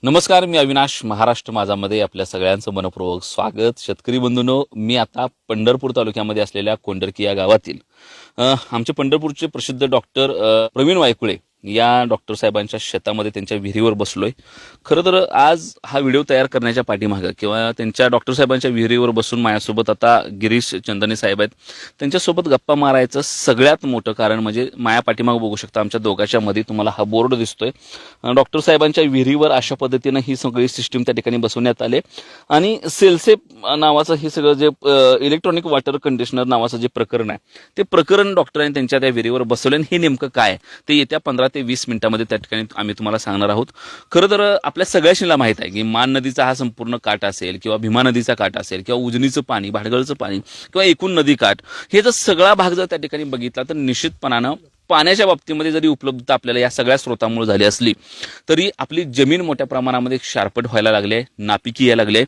नमस्कार, मी अविनाश. महाराष्ट्र माझामध्ये आपल्या सगळ्यांचं मनपूर्वक स्वागत. शेतकरी बंधूंनो, मी आता पंढरपूर तालुक्यामध्ये असलेल्या कोंढरकी या गावातील आमचे पंढरपूरचे प्रसिद्ध डॉक्टर प्रवीण वायकुळे या डॉक्टर साहेबांच्या शेतामध्ये त्यांच्या विहिरीवर बसलोय. खरं तर आज हा व्हिडिओ तयार करण्याच्या पाठीमागं किंवा त्यांच्या डॉक्टर साहेबांच्या विहिरीवर बसून माझ्यासोबत आता गिरीश चंदने साहेब आहेत, त्यांच्यासोबत गप्पा मारायचं सगळ्यात मोठं कारण म्हणजे माया पाठीमागं बघू शकता आमच्या दोघांच्या मध्ये तुम्हाला हा बोर्ड दिसतोय. डॉक्टर साहेबांच्या विहिरीवर अशा पद्धतीनं ही सगळी सिस्टीम त्या ठिकाणी बसवण्यात आले आणि सेल्सेप नावाचं हे सगळं जे इलेक्ट्रॉनिक वॉटर कंडिशनर नावाचं जे प्रकरण आहे ते प्रकरण डॉक्टरांनी त्यांच्या त्या विहिरीवर बसवले. आणि हे नेमकं काय ते येत्या 15 ते 20 मिनिटांमध्ये त्या ठिकाणी आम्ही तुम्हाला सांगणार आहोत. खरं तर आपल्या सगळ्याशीला माहित आहे की मान नदीचा हा संपूर्ण काठ असेल किंवा भीमा नदीचा काठ असेल किंवा उजनीचं पाणी, भाडगळचं पाणी किंवा एकूण नदी काठ, हे जर सगळा भाग जर त्या ठिकाणी बघितला तर निश्चितपणानं पाण्याच्या बाबतीमध्ये जरी उपलब्धता आपल्याला या सगळ्या स्रोतांमुळे झाली असली तरी आपली जमीन मोठ्या प्रमाणामध्ये शारपट व्हायला लागले, नापिकी यायला लागले.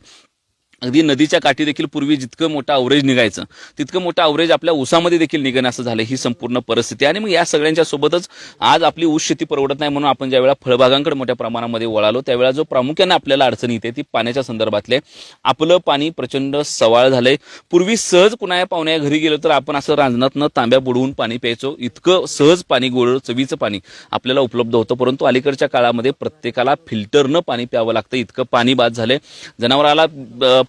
अगदी नदीच्या काठी देखील पूर्वी जितकं मोठं अवरेज निघायचं तितकं मोठं अवरेज आपल्या ऊसामध्ये देखील निघणं असं झालं. ही संपूर्ण परिस्थिती. आणि मग या सगळ्यांच्या सोबतच आज आपली ऊस शेती परवडत नाही म्हणून आपण ज्यावेळेला फळबागांकडे मोठ्या प्रमाणामध्ये वळालो त्यावेळेला जो प्रामुख्याने आपल्याला अडचण येते ती पाण्याच्या संदर्भातले. आपलं पाणी प्रचंड सवाळ झालंय. पूर्वी सहज कुणा पाहुण्या घरी गेलो तर आपण असं रांजणातनं तांब्या बुडवून पाणी प्यायचो. इतकं सहज पाणी, गोड चवीचं पाणी आपल्याला उपलब्ध होतं. परंतु अलीकडच्या काळामध्ये प्रत्येकाला फिल्टरनं पाणी प्यावं लागतं. इतकं पाणी बाद झालंय. जनावराला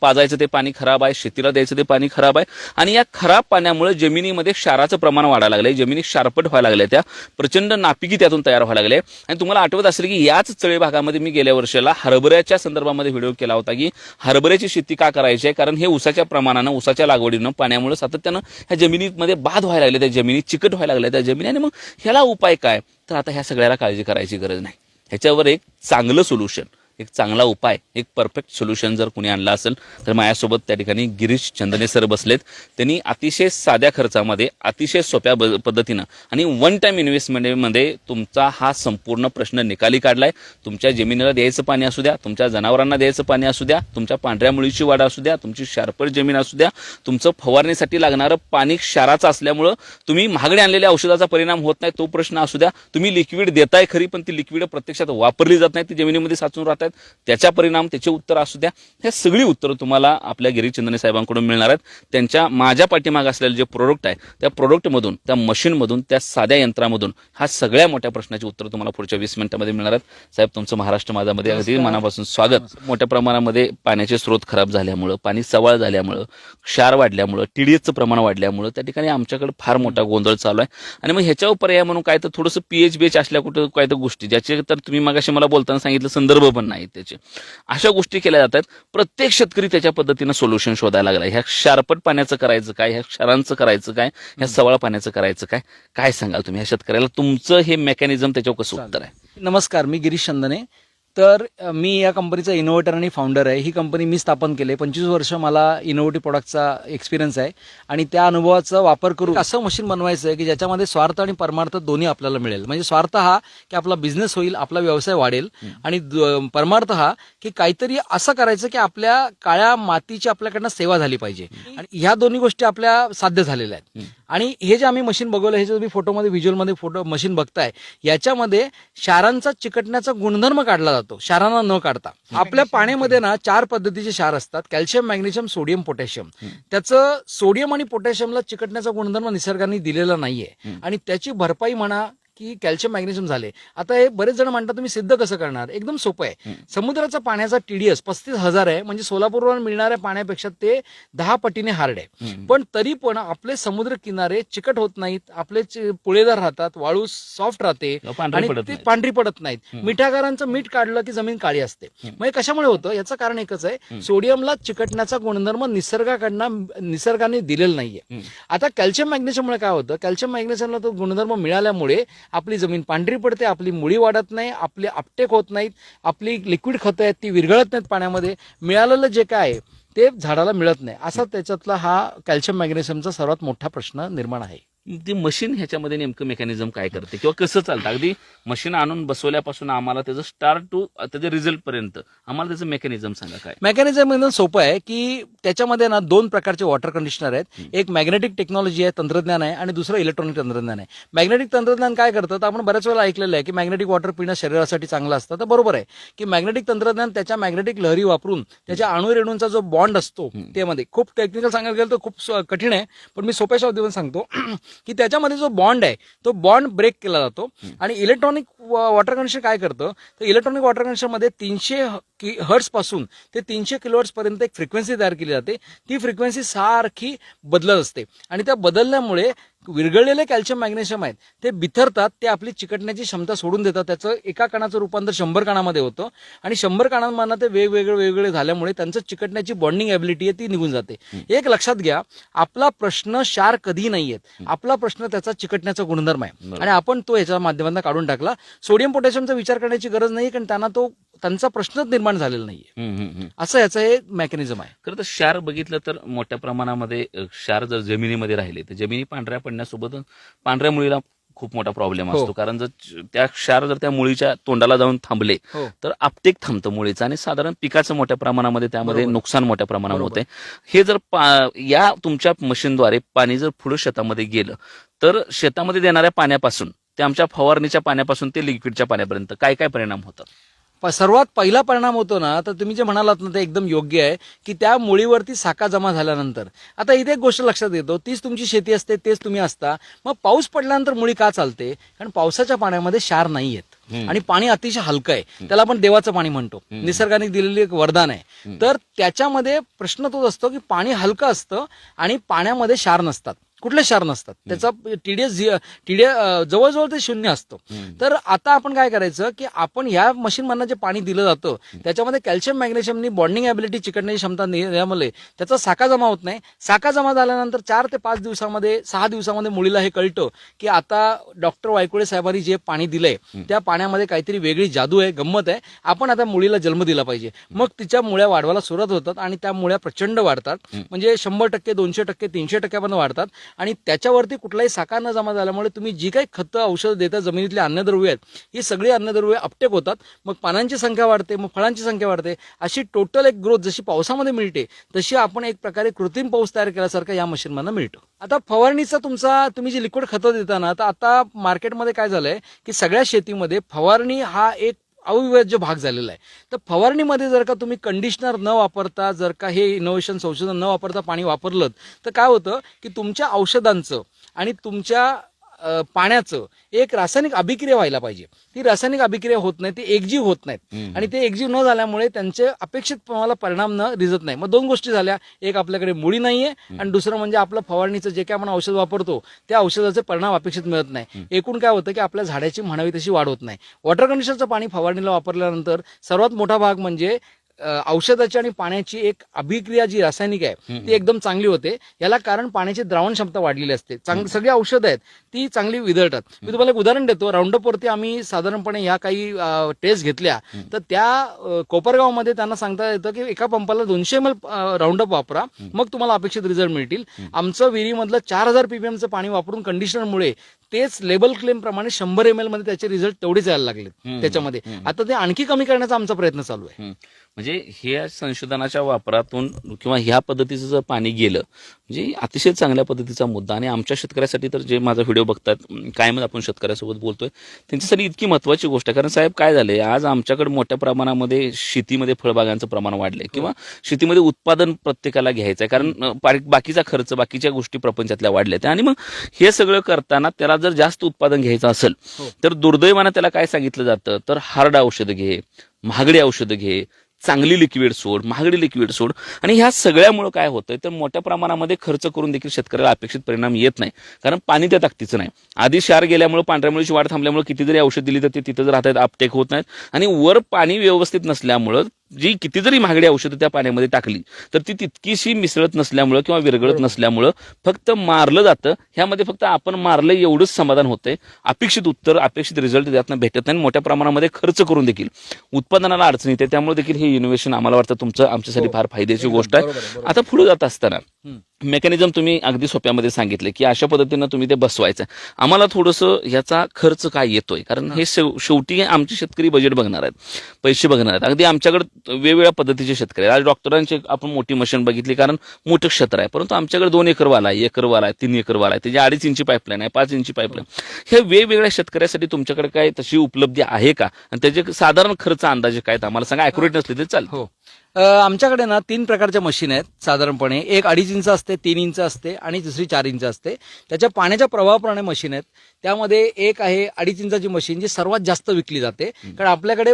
पाजायचं ते पाणी खराब आहे, शेतीला द्यायचं ते पाणी खराब आहे. आणि या खराब पाण्यामुळे जमिनीमध्ये क्षाराचं प्रमाण वाढायला लागलंय. जमिनी शारपट व्हायला लागल्या, त्या प्रचंड नापिकी त्यातून तयार व्हायला लागले. आणि तुम्हाला आठवत असेल की याच चळे भागामध्ये मी गेल्या वर्षाला हरभऱ्याच्या संदर्भामध्ये व्हिडिओ केला होता की हरभऱ्याची शेती का करायची आहे, कारण हे ऊसाच्या प्रमाणानं, ऊसाच्या लागवडीनं, पाण्यामुळे सातत्यानं ह्या जमिनीमध्ये बाद व्हायला लागले, त्या जमिनी चिकट व्हायला लागल्या त्या जमिनी. आणि मग ह्याला उपाय काय? तर आता ह्या सगळ्याला काळजी करायची गरज नाही. ह्याच्यावर एक चांगलं सोल्युशन, एक चांगला उपाय, एक परफेक्ट सोल्युशन जर कुणी आणला असेल तर माझ्यासोबत त्या ठिकाणी गिरीश चंदने सर बसलेत. त्यांनी अतिशय साध्या खर्चामध्ये, अतिशय सोप्या पद्धतीनं आणि वन टाइम इन्व्हेस्टमेंटमध्ये तुमचा हा संपूर्ण प्रश्न निकाली काढलाय. तुमच्या जमिनीला द्यायचं पाणी असू द्या, तुमच्या जनावरांना द्यायचं पाणी असू द्या, तुमच्या पांढऱ्या मुळीची वाढ असू द्या, तुमची शारपट जमीन असू द्या, तुमचं फवारणीसाठी लागणारं पाणी क्षाराचं असल्यामुळं तुम्ही महागडे आणलेल्या औषधाचा परिणाम होत नाही तो प्रश्न असू द्या, तुम्ही लिक्विड देताय खरी पण ती लिक्विड प्रत्यक्षात वापरली जात नाही, ती जमिनीमध्ये साचून राहतात, त्याच्या परिणाम, त्याचे उत्तर असू द्या, हे सगळी उत्तरं तुम्हाला आपल्या गिरीश चंदने साहेबांकडून मिळणार आहेत. त्यांच्या माझ्या पाठीमागे असलेलं जे प्रोडक्ट आहे त्या प्रोडक्टमधून, त्या मशीनमधून, त्या साध्या यंत्रामधून हा सगळ्या मोठ्या प्रश्नाची उत्तर तुम्हाला पुढच्या 20 मिनिटांमध्ये मिळणार आहेत. साहेब, तुमचं महाराष्ट्र माझामध्ये अगदी मनापासून स्वागत. मोठ्या प्रमाणामध्ये पाण्याचे स्रोत खराब झाल्यामुळं, पाणी सवाळ झाल्यामुळं, क्षार वाढल्यामुळं, टीडीएसचं प्रमाण वाढल्यामुळं त्या ठिकाणी आमच्याकडे फार मोठा गोंधळ चालू आहे. आणि मग ह्याच्यावर पर्याय म्हणून काय तर थोडंसं पीएच बीएच असल्या कुठं काय तर गोष्टी ज्याचे तर तुम्ही मागाशी मला बोलताना सांगितलं संदर्भ पण नाही त्याचे, अशा गोष्टी केल्या जातात. प्रत्येक शेतकरी त्याच्या पद्धतीनं सोल्युशन शोधायला लागला. ह्या शारपट पाण्याचं करायचं काय, ह्या क्षारांचं करायचं काय, ह्या सवाळ पाण्याचं करायचं काय, काय सांगाल तुम्ही ह्या शेतकऱ्याला? तुमचं हे मेकॅनिझम त्याच्यावर कसं उत्तर आहे? नमस्कार, मी गिरीश चंदने. तर मी या कंपनीचा इनोव्हेटर आणि फाउंडर आहे. ही कंपनी मी स्थापन केली. 25 वर्ष मला इनोव्हेटिव्ह प्रोडक्टचा एक्सपिरियन्स आहे आणि त्या अनुभवाचा वापर करून असं मशीन बनवायचं आहे की ज्याच्यामध्ये स्वार्थ आणि परमार्थ दोन्ही आपल्याला मिळेल. म्हणजे स्वार्थ हा की आपला बिझनेस होईल, आपला व्यवसाय वाढेल, आणि परमार्थ हा की काहीतरी असं करायचं की आपल्या काळ्या मातीची आपल्याकडनं सेवा झाली पाहिजे. आणि ह्या दोन्ही गोष्टी आपल्या साध्य झालेल्या आहेत. आणि हे जे आम्ही मशीन बघवलं, हे जे तुम्ही फोटोमध्ये, व्हिज्युअलमध्ये फोटो मशीन बघताय, याच्यामध्ये क्षारांचा चिकटण्याचा गुणधर्म काढला जातो क्षारांना न काढता. आपल्या पाण्यामध्ये ना 4 पद्धतीचे क्षार असतात: कॅल्शियम, मॅग्नेशियम, सोडियम, पोटॅशियम. त्याचं सोडियम आणि पोटॅशियमला चिकटण्याचा गुणधर्म निसर्गाने दिलेला नाहीये आणि त्याची भरपाई म्हणा की कॅल्शियम, मॅग्नेशियम झाले. आता हे बरेच जण म्हणतात तुम्ही सिद्ध कसं करणार? एकदम सोपं आहे. समुद्राचा पाण्याचा टीडीएस 35,000 आहे, म्हणजे सोलापूरवर मिळणाऱ्या पाण्यापेक्षा ते 10 पटीने हार्ड आहे. पण तरी पण आपले समुद्र किनारे चिकट होत नाहीत, आपले पुळेदार राहतात, वाळू सॉफ्ट राहते आणि ते पांढरी पडत नाहीत. मिठागारांचं मीठ काढलं की जमीन काळी असते. म्हणजे कशामुळे होतं? याचं कारण एकच आहे, सोडियमला चिकटण्याचा गुणधर्म निसर्गाने दिलेला नाहीये. आता कॅल्शियम, मॅग्नेशियममुळे काय होतं? कॅल्शियम, मॅग्नेशियमला तो गुणधर्म मिळाल्यामुळे आपली जमीन पांढरी पडते, आपली मुळी वाढत नाही, आपले अपटेक होत नाहीत, आपली लिक्विड खतं आहेत ती विरघळत नाहीत पाण्यामध्ये, मिळालेलं जे काय ते झाडाला मिळत नाही. असा त्याच्यातला हा कॅल्शियम, मॅग्नेशियमचा सर्वात मोठा प्रश्न निर्माण आहे. ती मशीन ह्याच्यामध्ये नेमकं मेकॅनिझम काय करते किंवा कसं चालतं? अगदी मशीन आणून बसवल्यापासून आम्हाला त्याचं स्टार्ट टू त्याच्या रिझल्ट पर्यंत आम्हाला त्याचं मेकॅनिझम सांगा काय. मेकॅनिझम एकदम सोपं आहे की त्याच्यामध्ये ना 2 प्रकारचे वॉटर कंडिशनर आहेत. एक मॅग्नेटिक टेक्नॉलॉजी आहे, तंत्रज्ञान आहे, आणि दुसरं इलेक्ट्रॉनिक तंत्रज्ञान आहे. मॅग्नेटिक तंत्रज्ञान काय करतं तर आपण बऱ्याच वेळा ऐकलेलं आहे की मॅग्नेटिक वॉटर पिणं शरीरासाठी चांगलं असतं. तर बरोबर आहे की मॅग्नेटिक तंत्रज्ञान त्याच्या मॅग्नेटिक लहरी वापरून त्याच्या अणुरेणूंचा जो बॉन्ड असतो त्यामध्ये, खूप टेक्निकल सांगायला गेलं तर खूप कठीण आहे, पण मी सोप्या शब्दात सांगतो की त्याच्यामध्ये जो बॉन्ड आहे तो बॉन्ड ब्रेक केला जातो. आणि इलेक्ट्रॉनिक वॉटर कंडिशनर काय करतं तर इलेक्ट्रॉनिक वॉटर कंडिशनरमध्ये 300 हर्ट्स पासून ते 300 किलोहर्ट्स पर्यंत एक फ्रिक्वेन्सी तयार केली जाते. ती फ्रिक्वेन्सी सारखी बदलत असते आणि त्या बदलल्यामुळे विरघळलेले कॅल्शियम मॅग्नेशियम आहेत ते बिथरतात, ते आपली चिकटण्याची क्षमता सोडून देतात. त्याचं एका कणाचं रूपांतर 100 कणामध्ये होतं आणि 100 कणांमधनं ते वेगवेगळे झाल्यामुळे त्यांचं चिकटण्याची बॉन्डिंग ॲबिलिटी आहे ती निघून जाते. एक लक्षात घ्या, आपला प्रश्न क्षार कधी नाहीयेत, आपला प्रश्न त्याचा चिकटण्याचा गुणधर्म आहे आणि आपण तो याच्या माध्यमातून काढून टाकला. सोडियम पोटॅशियमचा विचार करण्याची गरज नाही, कारण त्यांचा प्रश्नच निर्माण झालेला नाहीये. असं याचं हे मेकॅनिझम आहे. खरं तर क्षार बघितलं तर मोठ्या प्रमाणामध्ये क्षार जर जमिनीमध्ये राहिले तर जमिनी पांढऱ्या पडण्यासोबत पांढऱ्या मुळीला खूप मोठा प्रॉब्लेम असतो. कारण जर त्या क्षार जर त्या मुळीच्या तोंडाला जाऊन थांबले तर आपटेक थांबतं मुळीचं आणि साधारण पिकाचं मोठ्या प्रमाणामध्ये त्यामध्ये नुकसान मोठ्या प्रमाणात होते. हे जर या तुमच्या मशीनद्वारे पाणी जर पुढे शेतामध्ये गेलं तर शेतामध्ये देणाऱ्या पाण्यापासून ते आमच्या फवारणीच्या पाण्यापासून ते लिक्विडच्या पाण्यापर्यंत काय काय परिणाम होतात? सर्वात पहिला परिणाम होतो ना तर तुम्ही जे म्हणालात ना ते एकदम योग्य आहे की त्या मुळीवरती साका जमा झाल्यानंतर, आता इथे एक गोष्ट लक्षात येतो, तीच तुमची शेती असते, तेच तुम्ही असता, मग पाऊस पडल्यानंतर मुळी का चालते? कारण पावसाच्या पाण्यामध्ये क्षार नाही आहेत आणि पाणी अतिशय हलकं आहे. त्याला आपण देवाचं पाणी म्हणतो, निसर्गाने दिलेली एक वरदान आहे. तर त्याच्यामध्ये प्रश्न तोच असतो की पाणी हलकं असतं आणि पाण्यामध्ये क्षार नसतात, कुठले क्षार नसतात, त्याचा टीडीएस जवळजवळ ते 0 असतो. तर आता आपण काय करायचं की आपण ह्या मशीनमधनं जे पाणी दिलं जातं त्याच्यामध्ये कॅल्शियम मॅग्नेशियमनी बॉन्डिंग ॲबिलिटी चिकटण्याची क्षमता दिल्यामुळे त्याचा साका जमा होत नाही. साका जमा झाल्यानंतर 4 ते 5 दिवसामध्ये 6 दिवसामध्ये मुलीला हे कळतं की आता डॉक्टर वायकुळे साहेबांनी जे पाणी दिलंय त्या पाण्यामध्ये काहीतरी वेगळी जादू आहे, गंमत आहे, आपण आता मुलीला जन्म दिला पाहिजे. मग तिच्या मुळ्या वाढवायला सुरुवात होतात आणि त्या मुळ्या प्रचंड वाढतात, म्हणजे 100%, 200%, 300% वाढतात. आणि त्याच्यावरती कुठलाही साकार न जमा झाल्यामुळे तुम्ही जी काही खतं औषधं देता, जमिनीतली अन्नद्रव्य आहेत ही सगळी अन्नद्रव्य अपटेक होतात. मग पानांची संख्या वाढते, मग फळांची संख्या वाढते. अशी टोटल एक ग्रोथ जशी पावसामध्ये मिळते तशी आपण एक प्रकारे कृत्रिम पाऊस तयार केल्यासारखं या मशीनमधनं मिळतो. आता फवारणीचा तुम्ही जी लिक्विड खतं देता ना, तर आता मार्केटमध्ये काय झालंय की सगळ्या शेतीमध्ये फवारणी हा एक अविभाज्य भाग झालेला आहे. तर फवारणीमध्ये जर का तुम्ही कंडिशनर न वापरता, जर का हे इनोव्हेशन संशोधन न वापरता पाणी वापरलं तर काय होतं की तुमच्या औषधांचं आणि तुमच्या पाण्याचं एक रासायनिक अभिक्रिया व्हायला पाहिजे. ती रासायनिक अभिक्रिया होत नाही, ती एकजीव होत नाहीत आणि ते एकजीव न झाल्यामुळे त्यांचे अपेक्षित प्रमाणाला परिणाम न दिसत नाही. मग 2 गोष्टी झाल्या, एक आपल्याकडे मुळी नाहीये आणि दुसरं म्हणजे आपलं फवारणीचं जे काय आपण औषध वापरतो त्या औषधाचे परिणाम अपेक्षित मिळत नाही. एकूण काय होतं की आपल्या झाडाची म्हणावी तशी वाढ होत नाही. वॉटर कंडिशनरचं पाणी फवारणीला वापरल्यानंतर सर्वात मोठा भाग म्हणजे औषधाची आणि पाण्याची एक अभिक्रिया जी रासायनिक आहे ती एकदम चांगली होते. याला कारण पाण्याची द्रावण क्षमता वाढलेली असते. सगळी औषधं आहेत ती चांगली विदळतात. मी तुम्हाला एक उदाहरण देतो. राऊंडअप वरती आम्ही साधारणपणे ह्या काही टेस्ट घेतल्या तर त्या कोपरगावमध्ये त्यांना सांगता येतं की एका पंपाला 200 ml राऊंडअप वापरा, मग तुम्हाला अपेक्षित रिझल्ट मिळतील. आमचं विहिरीमधलं 4000 ppm पाणी वापरून कंडिशनरमुळे तेच लेबल क्लेम प्रमाणे 100 ml मध्ये त्याचे रिझल्ट तेवढेच यायला लागले त्याच्यामध्ये. आता ते आणखी कमी करण्याचा आमचा प्रयत्न चालू आहे. म्हणजे हे संशोधनाच्या वापरातून किंवा ह्या पद्धतीचं जर पाणी गेलं म्हणजे अतिशय चांगल्या पद्धतीचा मुद्दा. आणि आमच्या शेतकऱ्यासाठी तर जे माझा व्हिडिओ बघतात, कायम आपण शेतकऱ्यासोबत बोलतोय, त्यांच्यासाठी इतकी महत्वाची गोष्ट आहे. कारण साहेब काय झालंय, आज आमच्याकडे मोठ्या प्रमाणामध्ये शेतीमध्ये फळबागांचं प्रमाण वाढलंय किंवा शेतीमध्ये उत्पादन प्रत्येकाला घ्यायचं आहे, कारण बाकीचा खर्च, बाकीच्या गोष्टी प्रपंचातल्या वाढल्यात. आणि मग हे सगळं करताना त्याला जर जास्त उत्पादन घ्यायचं असेल तर दुर्दैवानं त्याला काय सांगितलं जातं तर हार्ड औषधं घे, महागडी औषधं घे, चांगली लिक्विड सोड, महागडी लिक्विड सोड. आणि ह्या सगळ्यामुळे काय होतंय तर मोठ्या प्रमाणामध्ये खर्च करून देखील शेतकऱ्याला अपेक्षित परिणाम येत नाही, कारण पाणी त्या ताकदीचं नाही. आधी क्षार गेल्यामुळे, पांढऱ्या मुळीची वाढ थांबल्यामुळे किती जरी औषध दिली तर ते तिथं राहतात, अपटेक होत नाहीत. आणि वर पाणी व्यवस्थित नसल्यामुळं जी किती जरी महागडी औषधं त्या पाण्यामध्ये टाकली तर ती तितकीशी मिसळत नसल्यामुळं किंवा विरघळत नसल्यामुळं फक्त मारलं जातं. ह्यामध्ये फक्त आपण मारलं एवढंच समाधान होतंय, अपेक्षित उत्तर, अपेक्षित रिझल्ट त्यातनं भेटत नाही. मोठ्या प्रमाणामध्ये खर्च करून देखील उत्पादनाला अडचण येते. त्यामुळे देखील हे इनोव्हेशन आम्हाला वाटतं तुमचं आमच्यासाठी फार फायद्याची गोष्ट आहे. आता पुढे जात असताना मेकॅनिझम तुम्ही अगदी सोप्यामध्ये सांगितले की अशा पद्धतीनं तुम्ही ते बसवायचं. आम्हाला थोडंसं ह्याचा खर्च काय येतोय, कारण हे शेवटी आमचे शेतकरी बजेट बघणार आहेत, पैसे बघणार आहेत. अगदी आमच्याकडे वेगवेगळ्या पद्धतीचे शेतकरी आहेत. आज डॉक्टरांची आपण मोठी मशीन बघितली, कारण मोठं क्षेत्र आहे, परंतु आमच्याकडे 2 एकरवाला आहे, 1 एकरवाला आहे, 3 एकरवाला आहे, त्याची 2.5 इंची पाईपलाईन आहे, 5 इंची पाईपलाईन. ह्या वेगवेगळ्या शेतकऱ्यासाठी तुमच्याकडे काय तशी उपलब्धी आहे का, आणि त्याचे साधारण खर्च अंदाजे काय आम्हाला सांगा. ॲक्युरेट नसले तरी चालेल. हो, आमच्याकडे ना 3 प्रकारच्या मशीन आहेत साधारणपणे. एक 2.5 इंच असते, 3 इंच असते आणि दुसरी 4 इंच असते. त्याच्या पाण्याच्या प्रवाहाप्रमाणे मशीन आहेत. त्यामध्ये एक आहे 2.5 इंचाची मशीन, जी सर्वात जास्त विकली जाते. कारण आपल्याकडे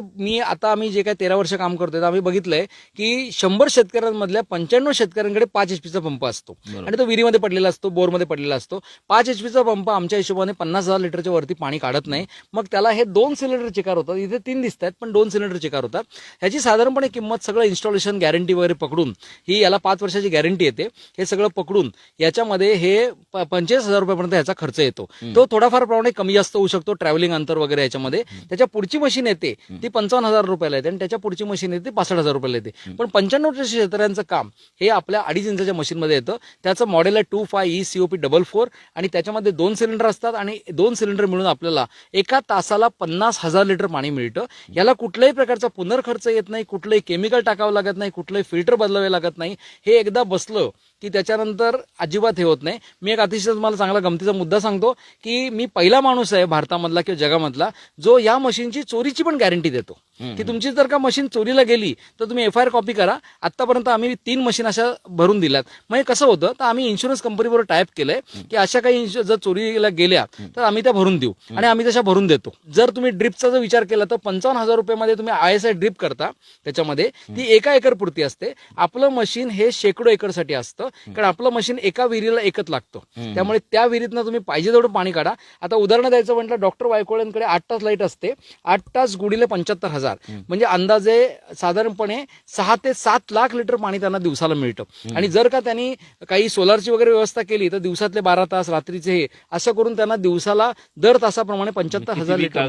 आम्ही जे काही 13 वर्ष काम करतोय, आम्ही बघितलंय की 100 शेतकऱ्यांमधल्या 95 शेतकऱ्यांकडे 5 HP पंप असतो, आणि तो विहिरीमध्ये पडलेला असतो, बोरमध्ये पडलेला असतो. 5 HP पंप आमच्या हिशोबाने 50,000 लिटरच्या वरती पाणी काढत नाही. मग त्याला हे 2 सिलेंडर चिकार होतात. इथे 3 दिसत आहेत, पण 2 सिलेंडर चिकार होतात. ह्याची साधारणपणे किंमत सगळं इन्स्टॉलेशन गॅरंटी वगैरे पकडून, ही याला 5 वर्षाची गॅरंटी येते, हे सगळं पकडून याच्यामध्ये हे 25,000 रुपयापर्यंत याचा खर्च येतो. तो थोडाफार प्रमाणे कमी जास्त होऊ शकतो ट्रॅव्हलिंग अंतर वगैरे याच्यामध्ये. त्याच्या पुढची मशीन येते ती 55,000 रुपयाला येते, आणि त्याच्या पुढची मशीन येते 65,000 रुपयाला येते. पण 95 शेतकऱ्यांचं काम हे आपल्या 2.5 इंचाच्या मशीनमध्ये येतं. त्याचं मॉडेल आहे 25E COP44, आणि त्याच्यामध्ये 2 सिलेंडर असतात, आणि 2 सिलेंडर मिळून आपल्याला एका तासाला 50,000 लिटर पाणी मिळतं. याला कुठल्याही प्रकारचा पुनर्खर्च येत नाही, कुठलंही केमिकल टाकावं लागत नाही, कुठलंही फिल्टर बदलावे लागत नाही. हे एकदा बसलं की त्याच्यानंतर अजिबात हे होत नाही. मी एक अतिशय तुम्हाला चांगला गमतीचा मुद्दा सांगतो की मी पहिला माणूस आहे भारतामधला किंवा जगामधला जो या मशीनची चोरीची पण गॅरंटी देतो, की तुमची जर का मशीन चोरीला गेली तर तुम्ही FIR कॉपी करा. आतापर्यंत आम्ही 3 मशीन अशा भरून दिल्यात. मग कसं होतं, तर आम्ही इन्शुरन्स कंपनीबरोबर टायप केलंय की अशा काही जर चोरीला गेल्या तर आम्ही त्या भरून देऊ, आणि आम्ही तशा भरून देतो. जर तुम्ही ड्रिपचा जर विचार केला तर 55,000 रुपयामध्ये तुम्ही ISI ड्रिप करता, त्याच्यामध्ये ती 1 एकर पुरती असते. आपलं मशीन हे शेकडो एकरसाठी असतं, कारण आपलं मशीन एका विहिरीला एकच लागतं. त्यामुळे त्या विहिरीतनं तुम्ही पाहिजे तेवढं पाणी काढा. आता उदाहरण द्यायचं म्हटलं, डॉक्टर वायकोळ्यांकडे 8 तास लाईट असते. 8 तास गुणिले 75,000 म्हणजे अंदाजे साधारणपणे 6 ते 7 लाख लिटर पाणी त्यांना दिवसाला मिळतं. आणि जर का त्यांनी काही सोलारची वगैरे व्यवस्था केली तर दिवसातले 12 तास, रात्रीचे हे असं करून त्यांना दिवसाला दर तासाप्रमाणे 75,000 लिटर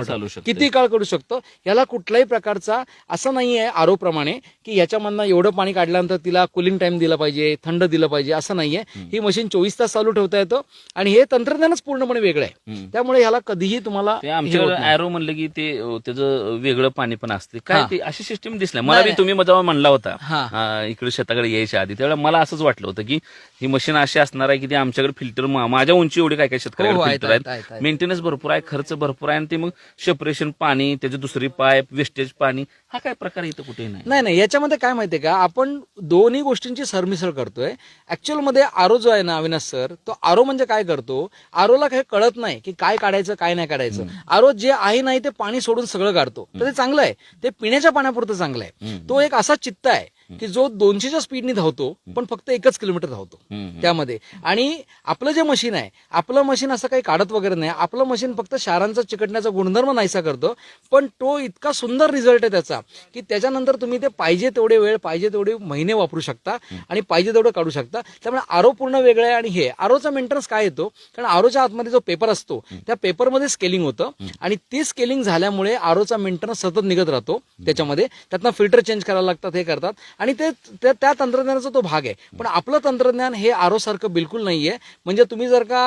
किती काळ करू शकतो. याला कुठल्याही प्रकारचा असं नाहीये आरो प्रमाणे की ह्याच्यामधनं एवढं पाणी काढल्यानंतर तिला कुलिंग टाइम दिला पाहिजे, थंड दिलं पाहिजे, असं नाहीये. ही मशीन 24 तास चालू ठेवता येतं, आणि हे तंत्रज्ञानच पूर्णपणे वेगळं आहे. त्यामुळे ह्याला कधीही तुम्हाला आमच्याकडे ॲरो म्हणलं की ते त्याचं वेगळं पाणी पण असते काय, ते अशी सिस्टीम दिसल्या मला. तुम्ही जेव्हा म्हणला होता इकडे शेताकडे यायच्या आधी, त्यावेळेला मला असंच वाटलं होतं की ही मशीन अशी असणार आहे की ती आमच्याकडे फिल्टर, माझ्या उंची एवढी काय काय शेतकऱ्याकडे फिल्टर आहेत, मेंटेनन्स भरपूर आहे, खर्च भरपूर आहे, आणि ते मग सेपरेशन पाणी, त्याची दुसरी पाईप, वेस्टेज पाणी, हा काय प्रकार इथं कुठेही नाही. नाही, याच्यामध्ये काय माहितीये का, आपण दोन्ही गोष्टींची सरमिसळ करतोय. ऍक्च्युअल मध्ये आरो जो आहे ना अविनाश सर, तो आरो म्हणजे काय करतो, आरोला काही कळत नाही की काय काढायचं काय नाही काढायचं. आरो जे आहे नाही ते पाणी सोडून सगळं काढतो. तर ते चांगलं आहे, ते पिण्याच्या पाण्यापुरतं चांगलं आहे. तो एक असा चित्त आहे की जो 200च्या स्पीडने धावतो, पण फक्त 1 किलोमीटर धावतो त्यामध्ये. आणि आपलं जे मशीन आहे, आपलं मशीन असं काही काढत वगैरे नाही. आपलं मशीन फक्त क्षारांचा चिकटण्याचा गुणधर्म नाहीसा करतो, पण तो इतका सुंदर रिझल्ट आहे त्याचा की त्याच्यानंतर तुम्ही ते पाहिजे तेवढे वेळ, पाहिजे तेवढे महिने वापरू शकता, आणि पाहिजे तेवढं काढू शकता. त्यामुळे आरो पूर्ण वेगळं आहे. आणि हे आरोचा मेंटेनन्स काय येतो, कारण आरोच्या आतमध्ये जो पेपर असतो त्या पेपरमध्ये स्केलिंग होतं, आणि ती स्केलिंग झाल्यामुळे आरोचा मेंटेनन्स सतत निघत राहतो त्याच्यामध्ये. त्यातनं फिल्टर चेंज करायला लागतात, हे करतात, आणि ते त्या तंत्रज्ञानाचा तो भाग आहे. पण आपलं तंत्रज्ञान हे आरो सारखं बिलकुल नाहीये. म्हणजे तुम्ही जर का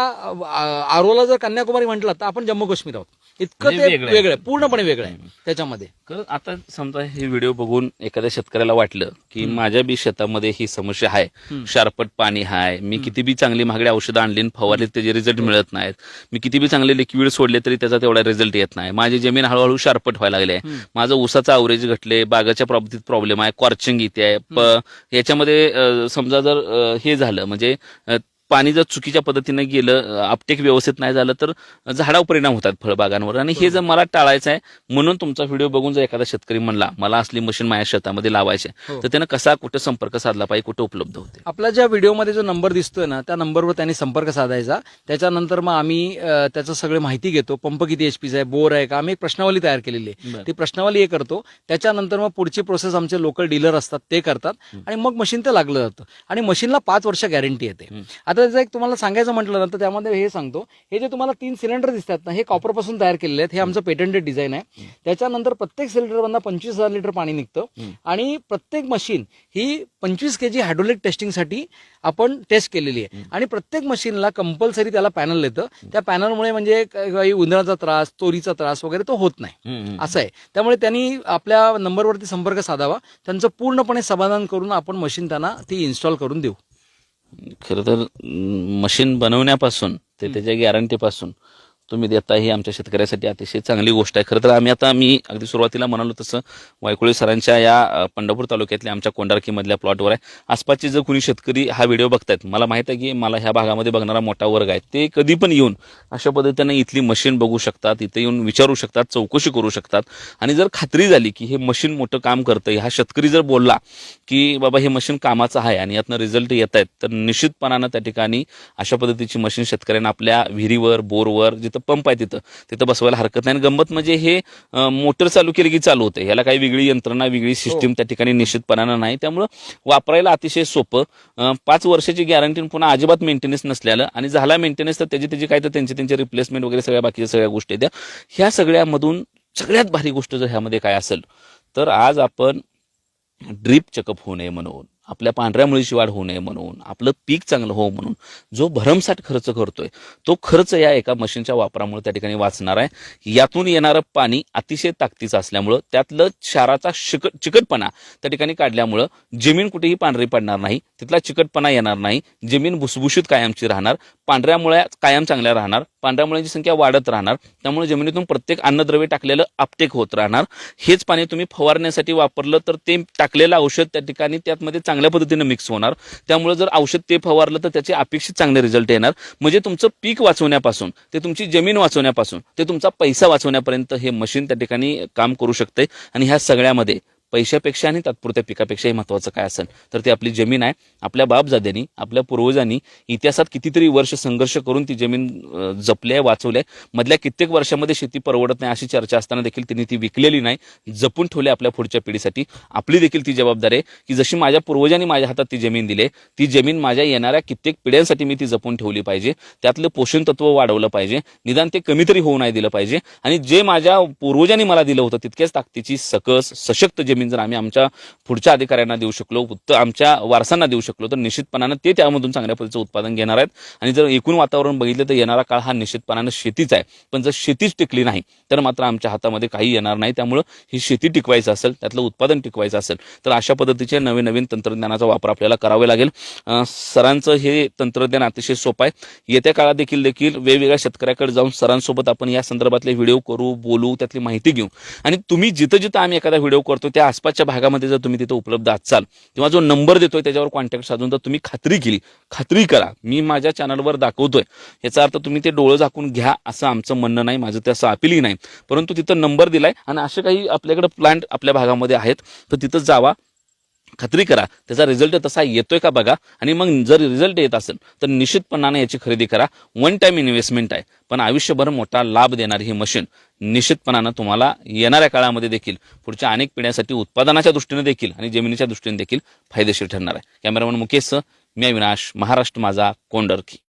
आरोला जर कन्याकुमारी म्हटलं तर आपण जम्मू काश्मीर आहोत, इतकं ते वेगळं आहे, पूर्णपणे वेगळं आहे त्याच्यामध्ये. आता समजा हे व्हिडिओ बघून एखाद्या शेतकऱ्याला वाटलं की माझ्या बी शेतामध्ये ही समस्या आहे, शारपट पाणी आहे, मी किती बी चांगली महागडी औषधं आणली फवारली त्याचे रिझल्ट मिळत नाहीत, मी किती बी चांगले लिक्विड सोडले तरी त्याचा तेवढा रिझल्ट येत नाही, माझी जमीन हळूहळू शारपट व्हायला लागली आहे, माझं ऊसाचं अवरेज घटले, बागाच्या बाबतीत प्रॉब्लेम आहे, कॉर्चिंग इथे आहे, याच्यामध्ये समजा जर हे झालं म्हणजे पाणी जर चुकीच्या पद्धतीने गेलं, अपटेक व्यवस्थित नाही झालं तर झाडावर परिणाम होतात फळबागांवर. आणि हे जर मला टाळायचं आहे म्हणून तुमचा व्हिडिओ बघून जर एखादा शेतकरी म्हणला मला असली मशीन माझ्या शेतामध्ये लावायची तर त्यानं कसा कुठे संपर्क साधला पाहिजे, कुठे उपलब्ध होते. आपल्या ज्या व्हिडिओमध्ये जो नंबर दिसतोय ना त्या नंबरवर त्यांनी संपर्क साधायचा. त्याच्यानंतर मग आम्ही त्याचं सगळी माहिती घेतो, पंप किती HP आहे, बोर आहे का, आम्ही एक प्रश्नावली तयार केलेली आहे, ती प्रश्नावली हे करतो. त्याच्यानंतर मग पुढची प्रोसेस आमचे लोकल डीलर असतात ते करतात, आणि मग मशीन ते लागलं जातं. आणि मशीनला 5 वर्ष गॅरंटी येते. आता त्याचं एक तुम्हाला सांगायचं म्हटलं ना तर त्यामध्ये हे सांगतो, हे जे तुम्हाला 3 सिलेंडर दिसतात ना हे कॉपर पासून तयार केलेले आहेत. हे आमचं पेटंटेड डिझाईन आहे. त्याच्यानंतर प्रत्येक सिलेंडरमधनं 25,000 लिटर पाणी निघतं आणि प्रत्येक मशीन ही 25 kg हायड्रोलिक टेस्टिंगसाठी आपण टेस्ट केलेली आहे. आणि प्रत्येक मशीनला कंपल्सरी त्याला पॅनल येतं. त्या पॅनलमुळे म्हणजे काही उंदराचा त्रास, चोरीचा त्रास वगैरे तो होत नाही, असं आहे. त्यामुळे त्यांनी आपल्या नंबरवरती संपर्क साधावा, त्यांचं पूर्णपणे समाधान करून आपण मशीन त्यांना ती इन्स्टॉल करून देऊ. खरं तर मशीन बनवण्यापासून ते त्याच्या गॅरंटीपासून तुम्ही देता ही आमच्या शेतकऱ्यासाठी अतिशय चांगली गोष्ट आहे. खरं तर मी अगदी सुरुवातीला म्हणालो तसं वायकुळे सरांच्या या पंढरपूर तालुक्यातल्या आमच्या कोंडारकीमधल्या प्लॉटवर आहे. आसपासचे जर कुणी शेतकरी हा व्हिडिओ बघतायत, मला माहित आहे की मला ह्या भागामध्ये बघणारा मोठा वर्ग आहे, ते कधी पण येऊन अशा पद्धतीने इथली मशीन बघू शकतात, इथे येऊन विचारू शकतात, चौकशी करू शकतात. आणि जर खात्री झाली की हे मशीन मोठं काम करतंय, हा शेतकरी जर बोलला की बाबा हे मशीन कामाचं आहे आणि यातनं रिझल्ट येत आहेत, तर निश्चितपणानं त्या ठिकाणी अशा पद्धतीची मशीन शेतकऱ्यांना आपल्या विहिरीवर, बोरवर, जिथं पंप आहे तिथं बसवायला हरकत नाही. आणि गंमत म्हणजे हे मोटर चालू केली की चालू होते, याला काही वेगळी यंत्रणा, वेगळी सिस्टीम त्या ठिकाणी निश्चितपणानं नाही. त्यामुळं वापरायला अतिशय सोपं. 5 वर्षाची गॅरंटी, पुन्हा अजिबात मेंटेनन्स नसल्यानं, आणि झाला मेंटेनन्स तर त्याची काय तर त्यांचे रिप्लेसमेंट वगैरे सगळ्या बाकीच्या सगळ्या गोष्टी आहेत. ह्या सगळ्यामधून सगळ्यात भारी गोष्ट जर ह्यामध्ये काय असेल तर आज आपण ड्रीप चेकअप होऊ नये म्हणून, आपल्या पांढऱ्या मुळीची वाढ होऊ नये म्हणून, आपलं पीक चांगलं हो म्हणून जो भरमसाठ खर्च करतोय तो खर्च या एका मशीनच्या वापरामुळे त्या ठिकाणी वाचणार आहे. यातून येणारं पाणी अतिशय ताकदीचं असल्यामुळं, त्यातलं क्षाराचा चिकटपणा त्या ठिकाणी काढल्यामुळं जमीन कुठेही पांढरी पडणार नाही, तिथला चिकटपणा येणार नाही, जमीन भुसभुशीत कायमची राहणार, पांढऱ्या मुळ्या कायम चांगल्या राहणार, पांढऱ्या मुळ्यांची संख्या वाढत राहणार. त्यामुळे जमिनीतून प्रत्येक अन्नद्रव्य टाकलेलं अपटेक होत राहणार. हेच पाणी तुम्ही फवारण्यासाठी वापरलं तर ते टाकलेलं औषध त्या ठिकाणी त्यामध्ये चांगल्या पद्धतीने मिक्स होणार. त्यामुळे जर औषध ते फवारलं तर त्याचे अपेक्षित चांगले रिझल्ट येणार. म्हणजे तुमचं पीक वाचवण्यापासून ते तुमची जमीन वाचवण्यापासून ते तुमचा पैसा वाचवण्यापर्यंत हे मशीन त्या ठिकाणी काम करू शकते. आणि ह्या सगळ्यामध्ये पैशापेक्षा आणि तात्पुरत्या पिकापेक्षाही महत्त्वाचं काय असेल तर ती आपली जमीन आहे. आपल्या बापजाद्यांनी, आपल्या पूर्वजांनी इतिहासात कितीतरी वर्ष संघर्ष करून ती जमीन जपली आहे, वाचवली आहे. मधल्या कित्येक वर्षामध्ये शेती परवडत नाही अशी चर्चा असताना देखील त्यांनी ती विकलेली नाही, जपून ठेवली आपल्या पुढच्या पिढीसाठी. आपली देखील ती जबाबदारी आहे की जशी माझ्या पूर्वजांनी माझ्या हातात ती जमीन दिली, ती जमीन माझ्या येणाऱ्या कित्येक पिढ्यांसाठी मी ती जपून ठेवली पाहिजे. त्यातलं पोषण तत्व वाढवलं पाहिजे, निदान ते कमी तरी होऊ नाही दिलं पाहिजे. आणि जे माझ्या पूर्वजांनी मला दिलं होतं तितक्याच ताकदीची सकस सशक्त जमीन जर आम्ही आमच्या पुढच्या अधिकाऱ्यांना देऊ शकलो, आमच्या वारसांना देऊ शकलो, तर निश्चितपणानं ते त्यामधून चांगल्या पद्धतीचं उत्पादन घेणार आहेत. आणि जर एकूण वातावरण बघितलं तर येणारा काळ हा निश्चितपणानं शेतीच आहे. पण जर शेतीच टिकली नाही तर मात्र आमच्या हातामध्ये काही येणार नाही. त्यामुळं ही शेती टिकवायचं असेल, त्यातलं उत्पादन टिकवायचं असेल तर अशा पद्धतीचे नवीन तंत्रज्ञानाचा वापर आपल्याला करावा लागेल. सरांचं हे तंत्रज्ञान अतिशय सोपं आहे. येत्या काळात देखील वेगवेगळ्या शेतकऱ्याकडे जाऊन सरांसोबत आपण या संदर्भातले व्हिडिओ करू, बोलू, त्यातली माहिती घेऊ. आणि तुम्ही जिथं आम्ही एखादा व्हिडिओ करतो त्या आसपासच्या भागामध्ये जर तुम्ही तिथे उपलब्ध असाल किंवा जो नंबर देतोय त्याच्यावर कॉन्टॅक्ट साधून जर तुम्ही खात्री करा, मी माझ्या चॅनलवर दाखवतोय याचा अर्थ तुम्ही ते डोळं झाकून घ्या असं आमचं म्हणणं नाही, माझं ते असं अपीलही नाही. परंतु तिथं नंबर दिलाय आणि असे काही आपल्याकडे प्लांट आपल्या भागामध्ये आहेत तर तिथं जावा, खात्री करा, त्याचा रिझल्ट तसा येतोय का बघा. आणि मग जर रिझल्ट येत असेल तर निश्चितपणाने याची खरेदी करा. वन टाइम इन्व्हेस्टमेंट आहे, पण आयुष्यभर मोठा लाभ देणारी ही मशीन निश्चितपणानं तुम्हाला येणाऱ्या काळामध्ये देखील पुढच्या अनेक पिढ्यांसाठी उत्पादनाच्या दृष्टीने देखील आणि जमिनीच्या दृष्टीने देखील फायदेशीर ठरणार आहे. कॅमेरामन मुकेश, मी अविनाश, महाराष्ट्र माझा, कोंडरकी.